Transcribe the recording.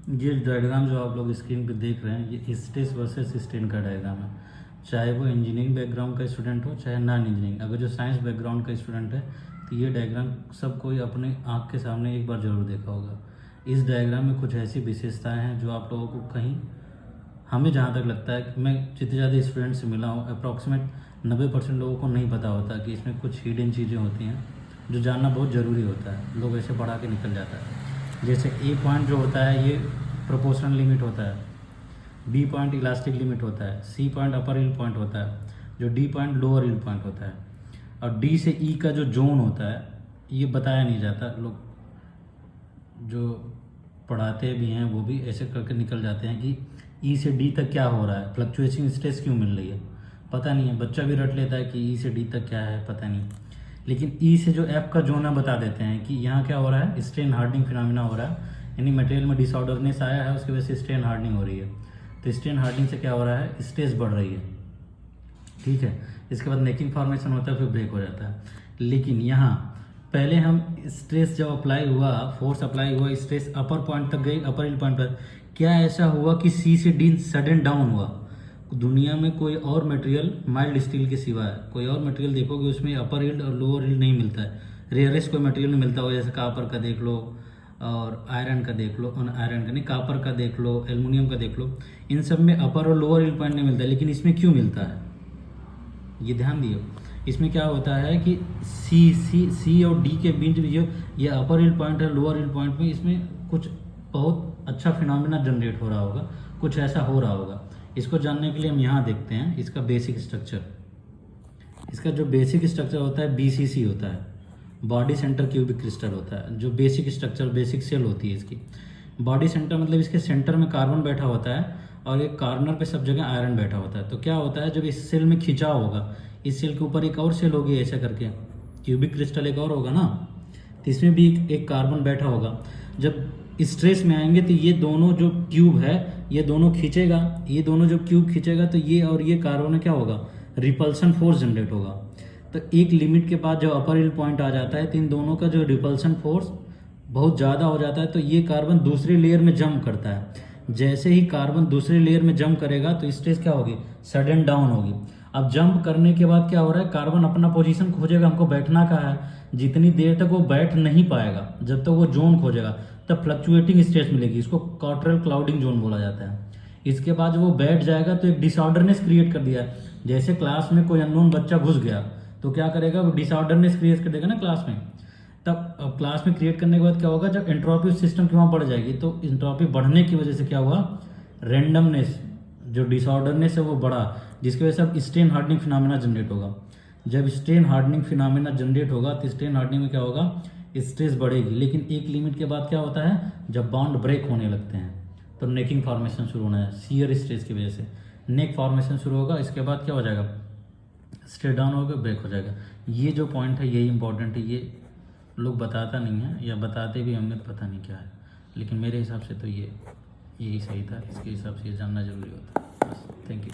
ये डायग्राम जो आप लोग स्क्रीन पे देख रहे हैं ये स्ट्रेस वर्सेस स्ट्रेन का डायग्राम है। चाहे वो इंजीनियरिंग बैकग्राउंड का स्टूडेंट हो चाहे नॉन इंजीनियरिंग, अगर जो साइंस बैकग्राउंड का स्टूडेंट है तो ये डायग्राम सब कोई अपने आँख के सामने एक बार ज़रूर देखा होगा। इस डायग्राम में कुछ ऐसी विशेषताएँ हैं जो आप लोगों को कहीं, हमें जहाँ तक लगता है कि मैं जितने ज़्यादा स्टूडेंट से मिला हूँ अप्रॉक्सीमेट 90% लोगों को नहीं पता होता कि इसमें कुछ हिडन चीज़ें होती हैं जो जानना बहुत ज़रूरी होता है। लोग ऐसे पढ़ा के निकल जाता है। जैसे ए पॉइंट जो होता है ये प्रोपोर्शनल लिमिट होता है, बी पॉइंट इलास्टिक लिमिट होता है, सी पॉइंट अपर हिल पॉइंट होता है, जो डी पॉइंट लोअर हिल पॉइंट होता है, और डी से ई का जो जोन होता है ये बताया नहीं जाता। लोग जो पढ़ाते भी हैं वो भी ऐसे करके निकल जाते हैं कि ई से डी तक क्या हो रहा है, फ्लक्चुएशन स्ट्रेस क्यों मिल रही है, पता नहीं है। बच्चा भी रट लेता है कि ई से डी तक क्या है, पता नहीं। लेकिन ई से जो एफ का जोन है बता देते हैं कि यहाँ क्या हो रहा है, स्ट्रेन हार्डनिंग फिनोमिना हो रहा है, यानी मटेरियल में डिसऑर्डरनेस आया है, उसकी वजह से स्ट्रेन हार्डनिंग हो रही है। तो स्ट्रेन हार्डनिंग से क्या हो रहा है, स्ट्रेस बढ़ रही है, ठीक है। इसके बाद नेकिंग फॉर्मेशन होता है, फिर ब्रेक हो जाता है। लेकिन यहाँ पहले हम स्ट्रेस जब अप्लाई हुआ, फोर्स अप्लाई हुआ, स्ट्रेस अपर पॉइंट तक गई, अपर हिल पॉइंट पर, क्या ऐसा हुआ कि सी से डी सडन डाउन हुआ? दुनिया में कोई और मटेरियल माइल्ड स्टील के सिवा है कोई और मटेरियल देखोगे उसमें अपर हिल और लोअर हिल नहीं मिलता है। रेयरेस्ट कोई मटेरियल नहीं मिलता होगा, जैसे कापर का देख लो और आयरन का देख लो, आयरन का नहीं, कापर का देख लो, एल्युमिनियम का देख लो, इन सब में अपर और लोअर हिल पॉइंट नहीं मिलता। लेकिन इसमें क्यों मिलता है ये ध्यान दियो। इसमें क्या होता है कि सी और डी के बीच जो ये अपर हिल पॉइंट है लोअर हिल पॉइंट में, इसमें कुछ बहुत अच्छा फिनोमिना जनरेट हो रहा होगा, कुछ ऐसा हो रहा होगा। इसको जानने के लिए हम यहाँ देखते हैं इसका बेसिक स्ट्रक्चर। इसका जो बेसिक स्ट्रक्चर होता है बीसीसी होता है, बॉडी सेंटर क्यूबिक क्रिस्टल होता है। जो बेसिक स्ट्रक्चर, बेसिक सेल होती है इसकी। बॉडी सेंटर मतलब इसके सेंटर में कार्बन बैठा होता है और एक कॉर्नर पे सब जगह आयरन बैठा होता है। तो क्या होता है, जब इस सेल में खिंचाव होगा, इस सेल के ऊपर एक और सेल होगी ऐसा करके, क्यूबिक क्रिस्टल एक और होगा ना, तो इसमें भी एक कार्बन बैठा होगा। जब स्ट्रेस में आएंगे तो ये दोनों जो क्यूब है ये दोनों खींचेगा, ये दोनों जो क्यूब खींचेगा तो ये और ये कार्बन में क्या होगा, रिपल्सन फोर्स जनरेट होगा। तो एक लिमिट के बाद जब अपर हिल पॉइंट आ जाता है तो इन दोनों का जो रिपल्सन फोर्स बहुत ज़्यादा हो जाता है, तो ये कार्बन दूसरे लेयर में जंप करता है। जैसे ही कार्बन दूसरे लेयर में जंप करेगा तो स्ट्रेस क्या होगी, सडन डाउन होगी। अब जंप करने के बाद क्या हो रहा है, कार्बन अपना पोजीशन खोजेगा, हमको बैठना कहाँ है। जितनी देर तक वो बैठ नहीं पाएगा, जब तक वो जोन खोजेगा तब फ्लक्चुएटिंग स्ट्रेस मिलेगी। इसको कॉर्टरल क्लाउडिंग जोन बोला जाता है। इसके बाद वो बैठ जाएगा तो एक डिसऑर्डरनेस क्रिएट कर दिया है। जैसे क्लास में कोई अननोन बच्चा घुस गया तो क्या करेगा, वो डिसऑर्डरनेस क्रिएट कर देगा ना क्लास में। तब क्लास में क्रिएट करने के बाद क्या होगा, जब एंट्रोपी सिस्टम की वहाँ बढ़ जाएगी तो एंट्रोपी बढ़ने की वजह से क्या हुआ, रैंडमनेस, जो डिसऑर्डरनेस है वो बढ़ा, जिसकी वजह से अब स्ट्रेन हार्डनिंग फिनोमिना जनरेट होगा। जब स्ट्रेन हार्डनिंग फिनोमिना जनरेट होगा तो स्ट्रेन हार्डनिंग में क्या होगा, स्ट्रेस बढ़ेगी। लेकिन एक लिमिट के बाद क्या होता है, जब बॉन्ड ब्रेक होने लगते हैं तो नेकिंग फॉर्मेशन शुरू होना है। शियर स्ट्रेस की वजह से नेक फॉर्मेशन शुरू होगा। इसके बाद क्या हो जाएगा, स्ट्रेट डाउन होकर ब्रेक हो जाएगा। ये जो पॉइंट है यही इंपॉर्टेंट है, ये लोग बताता नहीं है, या बताते भी होंगे तो पता नहीं क्या है। लेकिन मेरे हिसाब से तो यही सही था, इसके हिसाब से ये जानना जरूरी होता है। बस, थैंक यू।